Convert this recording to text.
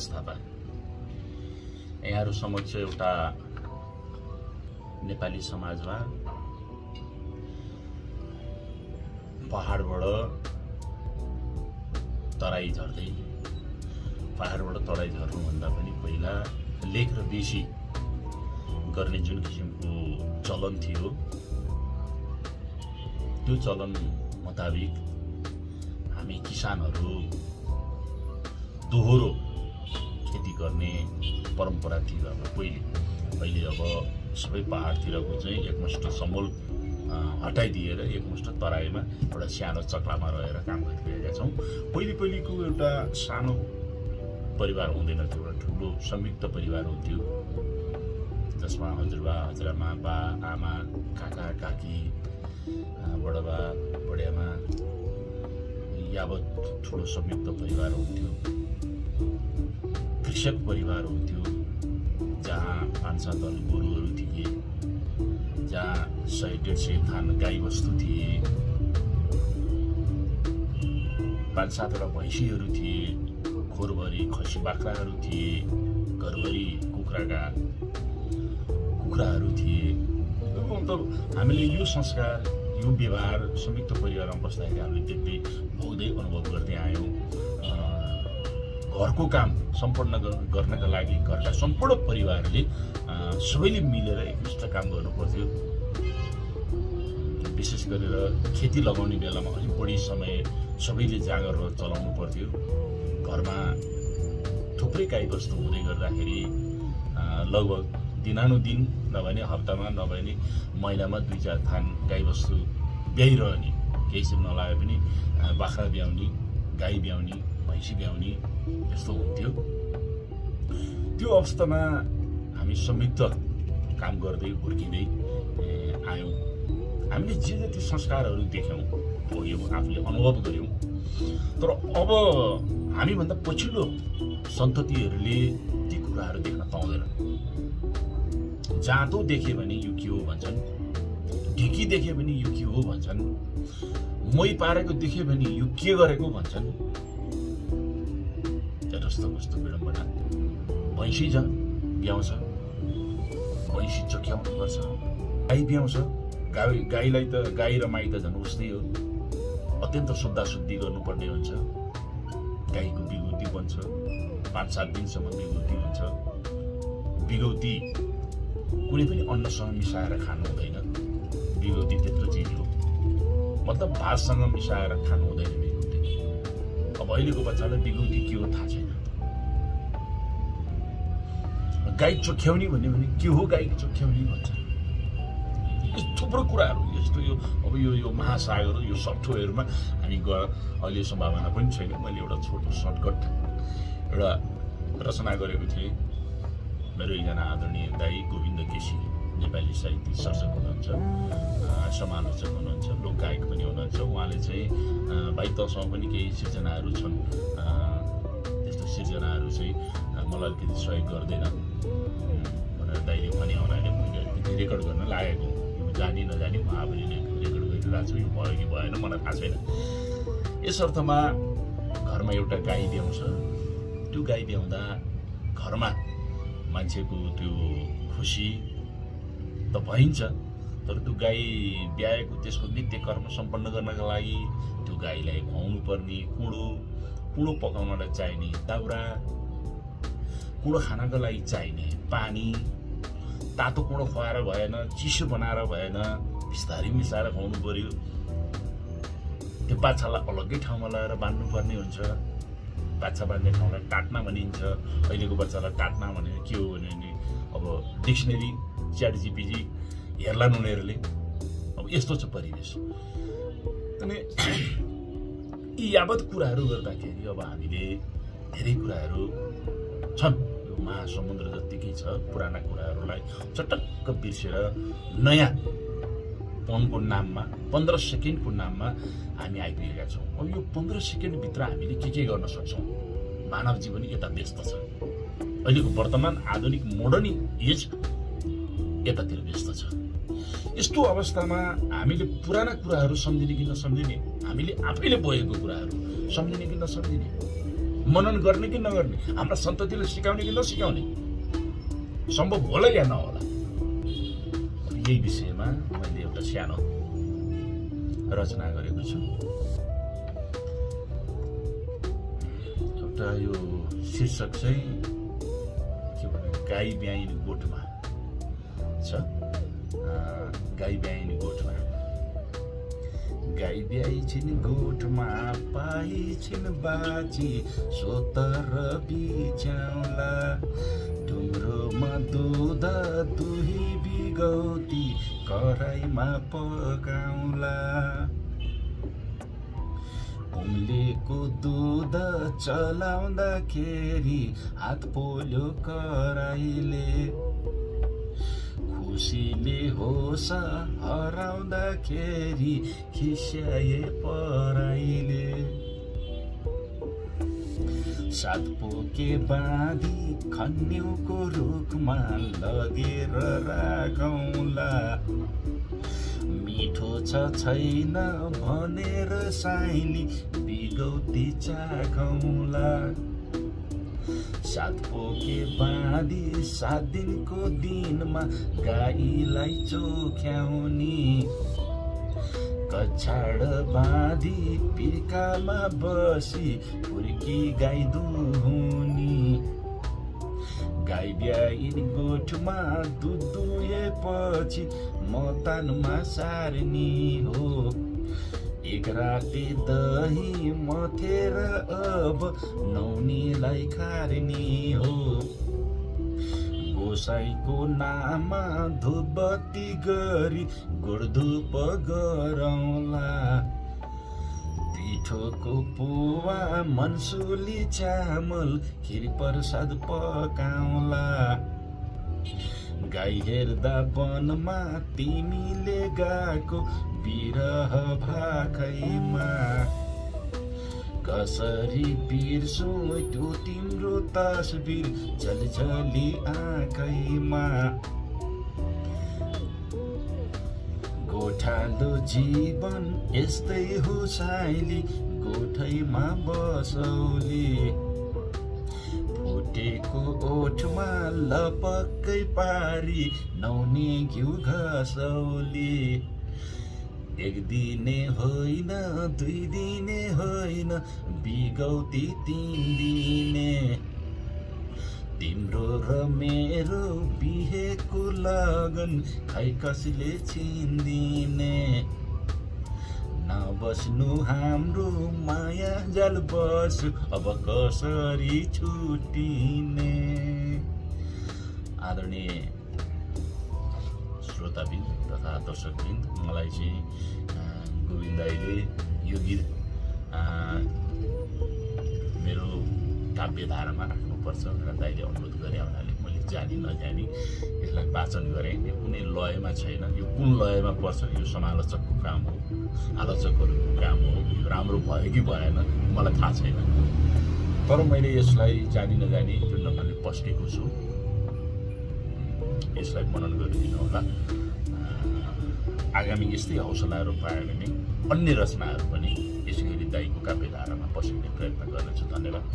प्रकाश थापा, यहाँहरु समक्ष एउटा नेपाली समाजमा पहाडबाट तराई झर्दै, पहाडबाट तराई झर्नुभन्दा पनि पहिला लेख र बेसी गर्ने जुन किसिमको चलन थियो, त्यो चलन मुताबिक हामी किसानहरू दोहोरो खेती गर्ने परम्परा थियो हाम्रो पहिले। अहिले अब सबै पहाडतिरको चाहिँ एकमुष्ट समूल हटाइदिएर एकमुष्ट तराईमा एउटा सानो चक्लामा रहेर काम गरिरहेका छौँ। पहिलेको एउटा सानो परिवार हुँदैन थियो, एउटा ठुलो संयुक्त परिवार हुन्थ्यो, जसमा हजुरबा हजुरआमा, बा आमा, काका काकी, बडबा बडिआमा यावत ठुलो संयुक्त परिवार हुन्थ्यो। कृषक परिवार हुन्थ्यो, जहाँ 5-7 गोरुहरू थिए, जहाँ 100-150 थान गाई वस्तु थिए, 5-7 भैँसीहरू थिए, खोरभरि खसी बाख्राहरू थिए, घरभरि कुखुराहरू थिए। मतलब हामीले यो संस्कार, यो व्यवहार संयुक्त परिवारमा बस्दाखेरि हामीले देख्दै भोग्दै अनुभव गर्दै आयौँ। घरको काम सम्पन्न गर्नका लागि घरका सम्पूर्ण परिवारले सबैले मिलेर एकमुष्ट काम गर्नु पर्थ्यो। विशेष गरेर खेती लगाउने बेलामा अलिक बढी समय सबैले जाँगर चलाउनु पर्थ्यो। घरमा थुप्रै गाई वस्तु हुँदै गर्दाखेरि लगभग दिनानुदिन नभए हप्तामा नभए महिनामा 2-4 थान गाई वस्तु ब्याइरहने, केही चाहिँ नलागे पनि बाख्रा ब्याउने, गाई ब्याउने, भैँसी ब्याउने यस्तो हुन्थ्यो। त्यो अवस्थामा हामी संयुक्त काम गर्दै हुर्किँदै आयौँ। हामीले जे जति संस्कारहरू देख्यौँ, भोग्यौँ, आफूले अनुभव गऱ्यौँ। तर अब हामीभन्दा पछिल्लो सन्ततिहरूले ती कुराहरू देख्न पाउँदैन। जाँतो देख्यो भने यो के हो भन्छन्, ढिकी देख्यो भने यो के हो भन्छन्, मै पारेको देख्यो भने यो के गरेको भन्छन्। जस्तो कस्तो विडम्बना। भैँसी ब्याउँछ, भैँसी चोख्याउनु पर्छ, गाई ब्याउँछ, गाईलाई त गाई र माई त झन् उस्तै हो, अत्यन्त शुद्धाशुद्धि गर्नुपर्ने हुन्छ। गाईको बिगौती बन्छ, 5-7 दिनसम्म बिगौती हुन्छ। बिगौती कुनै पनि अन्नसँग मिसाएर खानु हुँदैन। बिगौती त्यत्रो चिज हो, मतलब भातसँग मिसाएर खानु हुँदैन बिगौती। अब अहिलेको बच्चालाई बिगौती के हो थाहा छैन। गाई चोख्याउने भन्यो भने के हो गाई चोख्याउने भन्छ। थुप्रो कुराहरू यस्तो अब यो महासागर, यो सफ्टवेयरमा हामी अहिले सम्भावना पनि छैन। मैले एउटा छोटो सर्टकट एउटा रचना गरेको थिएँ। मेरो एकजना आदरणीय दाई गोविन्द केसी नेपाली साहित्य सर्जक हुनुहुन्छ, समालोचक हुनुहुन्छ, लोकगायक पनि हुनुहुन्छ। उहाँले चाहिँ भाइ तसँग पनि केही सिर्जनाहरू छन्, त्यस्तो सिर्जनाहरू चाहिँ मलाई अलिकति सहयोग गर्दैन भनेर दाइले भने हुनाले मैले अलिकति रेकर्ड गर्न लागेको। जानी नजानी म आफूले रेकर्ड गरिरहेको छु। यो भयो कि भएन मलाई थाहा छैन। यस अर्थमा घरमा एउटा गाई ब्याउँछ। त्यो गाई ब्याउँदा घरमा मान्छेको त्यो खुसी त भइन्छ, तर त्यो गाई ब्याएको त्यसको नित्य कर्म सम्पन्न गर्नका लागि त्यो गाईलाई खुवाउनु पर्ने कुँडो पकाउनलाई चाहिने दाउरा, कुँडो खानका लागि चाहिने पानी, तातो कुँडो खुवाएर भएन, चिसो बनाएर भएन, बिस्तारै मिसाएर खुवाउनु पर्यो। त्यो बाछालाई अलग्गै ठाउँमा लगाएर बाँध्नु पर्ने हुन्छ। बाछा बाँध्ने ठाउँलाई टाट्ना भनिन्छ। अहिलेको बच्चालाई टाट्ना भनेर के हो भने अब डिक्सनरी च्याटजिपिटी हेर्लान् उनीहरूले। अब यस्तो छ परिवेश। अनि यी यावत कुराहरू गर्दाखेरि अब हामीले धेरै कुराहरू छन्, यो महासमुद्र जत्तिकै छ, पुराना कुराहरूलाई चटक्क बिर्सेर नयाँ पनको नाममा 15 सेकेन्डको नाममा हामी आइपुगेका छौँ। अब यो 15 सेकेन्डभित्र हामीले के गर्न सक्छौँ? मानव जीवन यता व्यस्त छ। अहिलेको वर्तमान आधुनिक मोडर्न एज यतातिर व्यस्त छ। यस्तो अवस्थामा हामीले पुराना कुराहरू सम्झिने कि नसम्झिने, हामीले आफैले बोकेको कुराहरू सम्झिने कि नसम्झिने, मनन गर्ने कि नगर्ने, हाम्रा सन्ततिले सिकाउने कि नसिकाउने, सम्भव होला या नहोला। यही विषयमा मैले एउटा सानो रचना गरेको छु। एउटा यो शीर्षक चाहिँ के भन्ने, गाई ब्याइनी गोठमा छ। गाई ब्याइनी गोठमा, गाई ब्याई छिन् गोठमा, पाई छिन् बाची, सोतर बिच्याउला, ढुङ्ग्रोमा दुध दुही बिगौती, कराईमा पकाउला, उम्लेको दुध चलाउँदाखेरि हात पोल्यो कराईले, खुसीले होस हराउँदाखेरि खिस्याए पराईले, सात पोके बाँधी खन्युको रुखमा लगेर राखौँला, मिठो छ छैन भनेर साइली बिगौती चाखौँला, सात पोके बाँधी 7 दिनको दिनमा गाईलाई चोख्याउने, कछाड बाँधी पिर्कामा बसी फुर्की गाई दुहुनी, गाई ब्याइनी गोठमा दुध दुहेपछि मतानमा सार्नी हो, एक राते दही मथेर अब नौनीलाई खार्नी हो, गोसाईको नाममा धुपबत्ती गरी गुडधुप गरौँला, पिठोको पुवा मनसुली चामल खिर प्रसाद पकाउला, गाई हेर्दा वनमा तिमीले गएको बिरह भाकैमा, कसरी बिर्सु त्यो तिम्रो तस्बिर झलझली आँखैमा, गोठालो जीवन यस्तै हो साइली, गोठैमा बसौली, फुटेको ओठमा लपक्कै पारी नौनी घिउ घसौली, एक दिने होइन 2 दिने होइन बिगौती 3 दिने, तिम्रो र मेरो बिहेको लगन खै कसले छिन्दिने, नबस्नु हाम्रो माया जाल बस्यो अब कसरी छुटिने। आदरणीय श्रोताबिन्द तथा दर्शकबिन्द, मलाई चाहिँ गोविन्द दाइले यो गीत मेरो काव्यधारामा राख्नुपर्छ र दाइले अनुरोध गरे हुनाले मैले जानी नजानी यसलाई वाचन गरेँ। यो कुनै लयमा छैन, यो कुन लयमा पर्छ यो समालोचकको काम हो, आलोचकहरूको काम हो। यो राम्रो भयो कि भएन मलाई थाहा छैन, तर मैले यसलाई जानी नजानी जुन ढङ्गले पस्केको छु यसलाई मनन गरिदिनु होला। आगामी यस्तै हौसलाहरू पायो भने अन्य रचनाहरू पनि यसै गरी दाइको काव्यधारामा पस्किने प्रयत्न गर्नेछु। धन्यवाद।